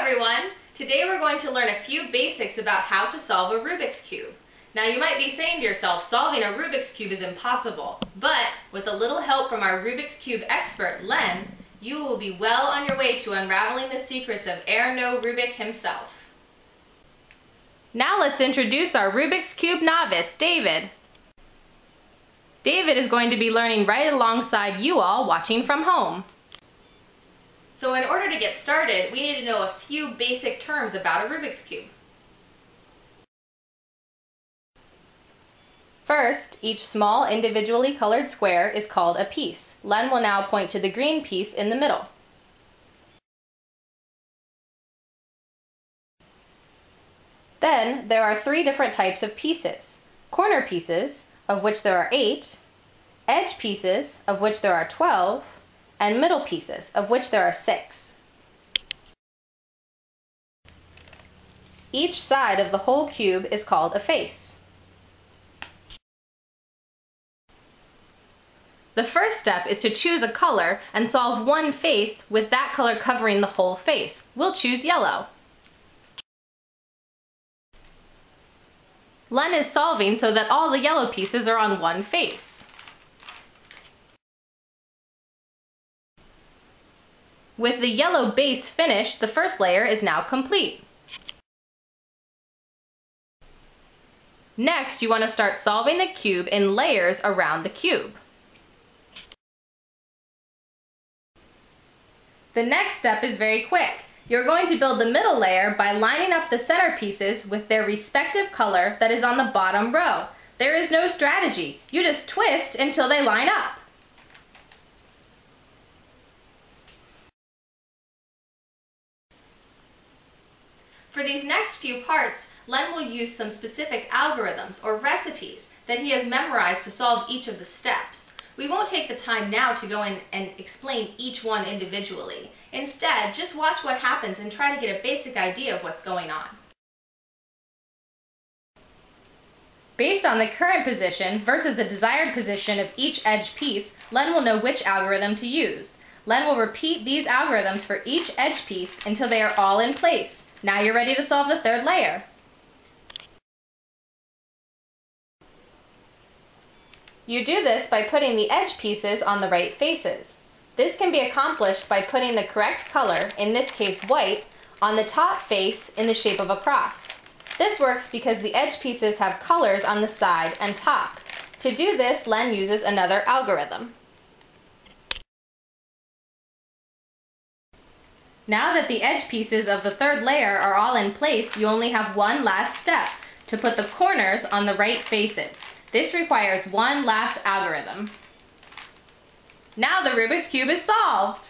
everyone! Today we're going to learn a few basics about how to solve a Rubik's Cube. Now you might be saying to yourself, solving a Rubik's Cube is impossible, but with a little help from our Rubik's Cube expert, Len, you will be well on your way to unraveling the secrets of Erno Rubik himself. Now let's introduce our Rubik's Cube novice, David. David is going to be learning right alongside you all watching from home. So in order to get started, we need to know a few basic terms about a Rubik's Cube. First, each small individually colored square is called a piece. Len will now point to the green piece in the middle. Then there are three different types of pieces. Corner pieces, of which there are 8, edge pieces, of which there are 12, and middle pieces, of which there are 6. Each side of the whole cube is called a face. The first step is to choose a color and solve one face with that color covering the whole face. We'll choose yellow. Len is solving so that all the yellow pieces are on one face. With the yellow base finished, the first layer is now complete. Next, you want to start solving the cube in layers around the cube. The next step is very quick. You're going to build the middle layer by lining up the center pieces with their respective color that is on the bottom row. There is no strategy. You just twist until they line up. For these next few parts, Len will use some specific algorithms or recipes that he has memorized to solve each of the steps. We won't take the time now to go in and explain each one individually. Instead, just watch what happens and try to get a basic idea of what's going on. Based on the current position versus the desired position of each edge piece, Len will know which algorithm to use. Len will repeat these algorithms for each edge piece until they are all in place. Now you're ready to solve the third layer. You do this by putting the edge pieces on the right faces. This can be accomplished by putting the correct color, in this case white, on the top face in the shape of a cross. This works because the edge pieces have colors on the side and top. To do this, Len uses another algorithm. Now that the edge pieces of the third layer are all in place, you only have one last step, to put the corners on the right faces. This requires one last algorithm. Now the Rubik's Cube is solved!